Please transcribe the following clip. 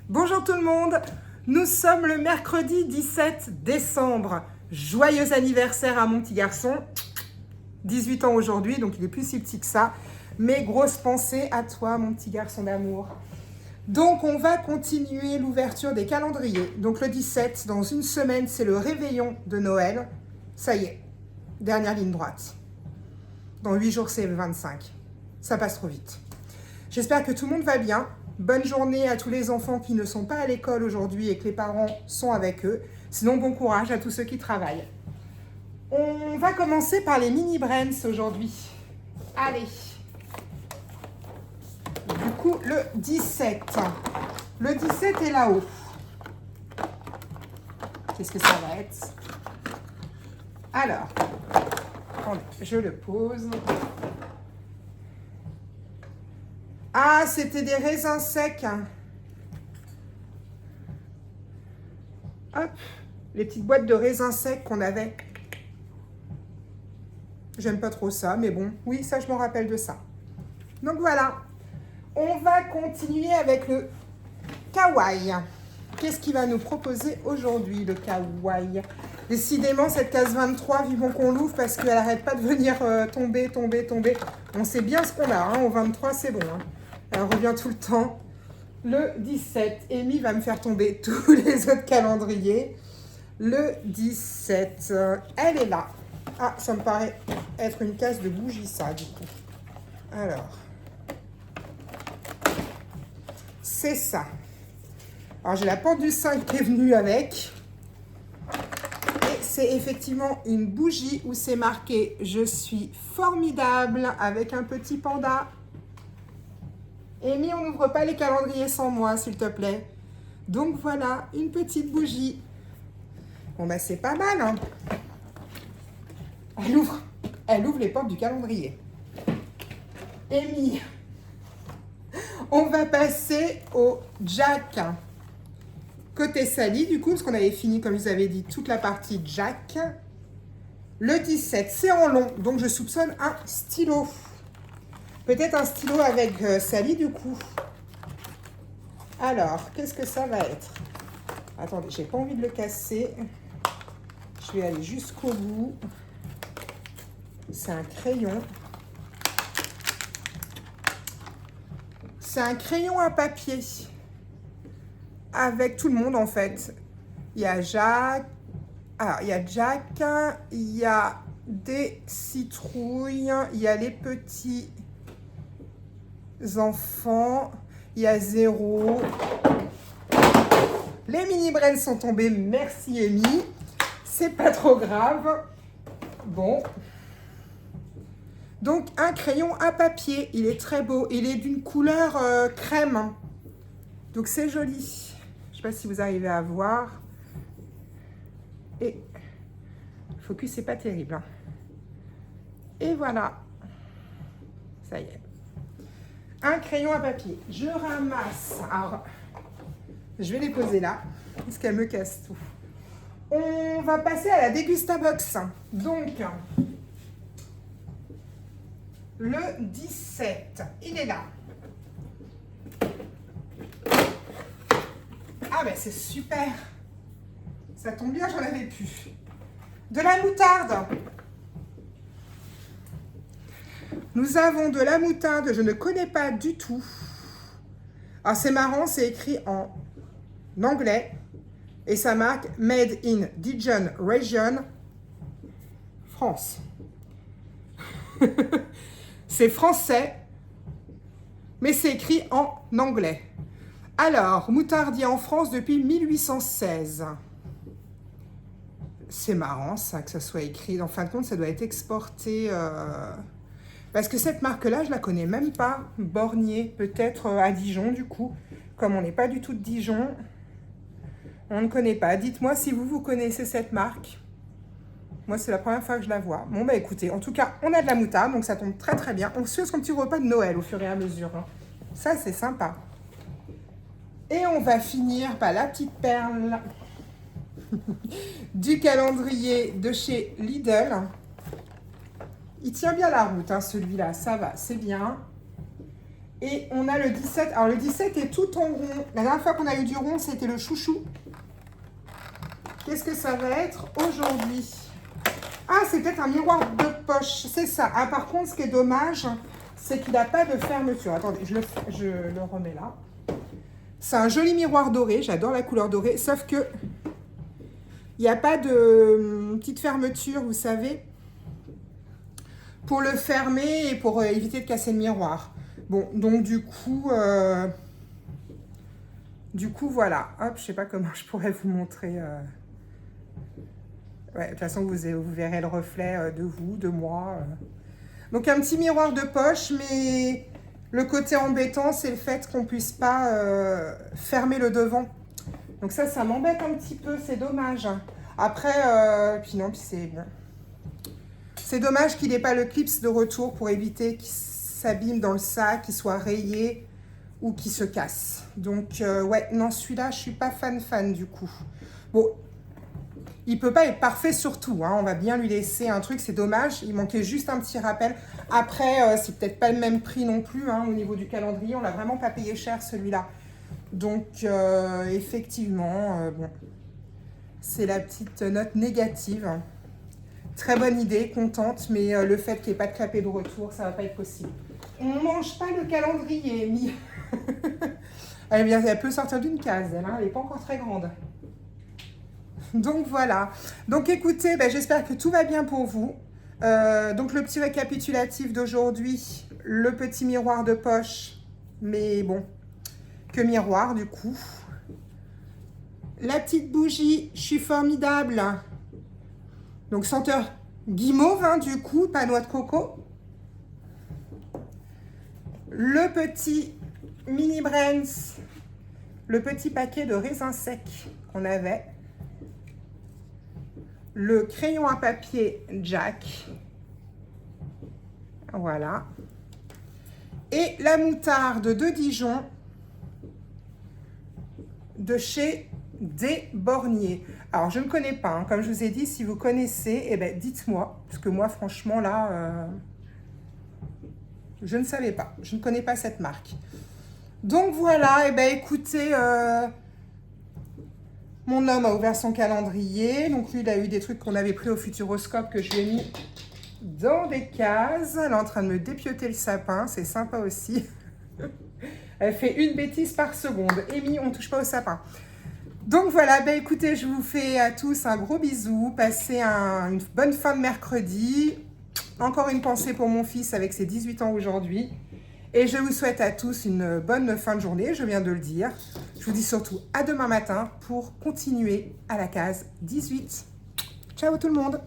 Bonjour tout le monde, nous sommes le mercredi 17 décembre. Joyeux anniversaire à mon petit garçon, 18 ans aujourd'hui, donc il est plus si petit que ça. Mais grosse pensée à toi mon petit garçon d'amour. Donc on va continuer l'ouverture des calendriers. Donc le 17, dans une semaine, c'est le réveillon de Noël. Ça y est, dernière ligne droite. Dans 8 jours, c'est le 25. Ça passe trop vite. J'espère que tout le monde va bien. Bonne journée à tous les enfants qui ne sont pas à l'école aujourd'hui et que les parents sont avec eux. Sinon, bon courage à tous ceux qui travaillent. On va commencer par les mini brains aujourd'hui. Allez. Du coup, le 17. Le 17 est là-haut. Qu'est-ce que ça va être? Alors, attendez, je le pose. Ah, c'était des raisins secs. Hop, les petites boîtes de raisins secs qu'on avait. J'aime pas trop ça, mais bon, oui, ça, je me rappelle de ça. Donc voilà, on va continuer avec le kawaii. Qu'est-ce qu'il va nous proposer aujourd'hui, le kawaii? Décidément, cette case 23, vivons qu'on l'ouvre parce qu'elle n'arrête pas de venir tomber. On sait bien ce qu'on a, hein. Au 23, c'est bon. Hein. Elle revient tout le temps. Le 17, Amy va me faire tomber tous les autres calendriers. Le 17, elle est là. Ah, ça me paraît être une case de bougie, ça, du coup. Alors, c'est ça. Alors, j'ai la pendule 5 qui est venue avec. Et c'est effectivement une bougie où c'est marqué « Je suis formidable » avec un petit panda. Amy, on n'ouvre pas les calendriers sans moi, s'il te plaît. Donc voilà, une petite bougie. Bon, bah c'est pas mal, hein. Elle ouvre les portes du calendrier. Amy, on va passer au Jack. Côté Sally, du coup, parce qu'on avait fini, comme je vous avais dit, toute la partie Jack. Le 17, c'est en long, donc je soupçonne un stylo. Peut-être un stylo avec Sally, du coup. Alors, qu'est-ce que ça va être? Attendez, j'ai pas envie de le casser. Je vais aller jusqu'au bout. C'est un crayon. C'est un crayon à papier. Avec tout le monde, en fait. Il y a Jack. Alors, il y a Jack. Il y a des citrouilles. Il y a les petits enfants. Il y a Zéro. Les mini brains sont tombés. Merci, Amy. C'est pas trop grave. Bon. Donc, un crayon à papier. Il est très beau. Il est d'une couleur crème. Donc, c'est joli. Je ne sais pas si vous arrivez à voir. Et le focus, c'est pas terrible. Hein. Et voilà. Ça y est. Un crayon à papier. Je ramasse. Alors, je vais les poser là, parce qu'elle me casse tout. On va passer à la Dégustabox. Donc, le 17, il est là. Ah ben c'est super. Ça tombe bien, j'en avais plus. De la moutarde. Nous avons de la moutarde, je ne connais pas du tout. Alors c'est marrant, c'est écrit en anglais et ça marque Made in Dijon Region, France. C'est français, mais c'est écrit en anglais. Alors, moutardier en France depuis 1816. C'est marrant ça, que ça soit écrit. En fin de compte, ça doit être exporté... Parce que cette marque-là, je la connais même pas. Bornier, peut-être à Dijon, du coup. Comme on n'est pas du tout de Dijon, on ne connaît pas. Dites-moi si vous connaissez cette marque. Moi, c'est la première fois que je la vois. Bon, bah écoutez, en tout cas, on a de la moutarde, donc ça tombe très très bien. On se fait son petit repas de Noël au fur et à mesure. Hein. Ça, c'est sympa. Et on va finir par la petite perle du calendrier de chez Lidl. Il tient bien la route, hein, celui-là, ça va, c'est bien. Et on a le 17. Alors le 17 est tout en rond. La dernière fois qu'on a eu du rond, c'était le chouchou. Qu'est-ce que ça va être aujourd'hui? Ah, c'est peut-être un miroir de poche. C'est ça. Ah, par contre, ce qui est dommage, c'est qu'il n'a pas de fermeture. Attendez, je le remets là. C'est un joli miroir doré. J'adore la couleur dorée. Sauf que il n'y a pas de petite fermeture, vous savez, pour le fermer et pour éviter de casser le miroir. Bon, donc du coup, voilà. Hop, je sais pas comment je pourrais vous montrer. Ouais, de toute façon, vous verrez le reflet de vous, de moi. Donc un petit miroir de poche, mais le côté embêtant, c'est le fait qu'on puisse pas fermer le devant. Donc ça m'embête un petit peu, c'est dommage. Après, puis non, puis c'est bon. C'est dommage qu'il n'ait pas le clips de retour pour éviter qu'il s'abîme dans le sac, qu'il soit rayé ou qu'il se casse. Donc, ouais, non, celui-là, je suis pas fan du coup. Bon, il peut pas être parfait sur tout, hein. On va bien lui laisser un truc, c'est dommage. Il manquait juste un petit rappel. Après, c'est peut-être pas le même prix non plus, hein, au niveau du calendrier. On l'a vraiment pas payé cher, celui-là. Donc, effectivement, bon, c'est la petite note négative. Très bonne idée, contente, mais le fait qu'il n'y ait pas de clapet de retour, ça ne va pas être possible. On ne mange pas le calendrier, Amy. Elle peut sortir d'une case, elle n'est pas encore très grande. Donc voilà. Donc écoutez, j'espère que tout va bien pour vous. Donc le petit récapitulatif d'aujourd'hui, le petit miroir de poche, mais bon, que miroir du coup. La petite bougie, je suis formidable. Donc senteur guimauve, hein, du coup, pas noix de coco. Le petit mini Brands, le petit paquet de raisins secs qu'on avait. Le crayon à papier Jack. Voilà. Et la moutarde de Dijon de chez Desborniers. Alors, je ne connais pas, hein. Comme je vous ai dit, si vous connaissez, eh ben, dites-moi. Parce que moi, franchement, là, je ne savais pas. Je ne connais pas cette marque. Donc, voilà. Eh ben, écoutez, mon homme a ouvert son calendrier. Donc, lui, il a eu des trucs qu'on avait pris au Futuroscope que je lui ai mis dans des cases. Elle est en train de me dépioter le sapin. C'est sympa aussi. Elle fait une bêtise par seconde. Amy, on ne touche pas au sapin. Donc voilà, écoutez, je vous fais à tous un gros bisou. Passez une bonne fin de mercredi. Encore une pensée pour mon fils avec ses 18 ans aujourd'hui. Et je vous souhaite à tous une bonne fin de journée, je viens de le dire. Je vous dis surtout à demain matin pour continuer à la case 18. Ciao tout le monde!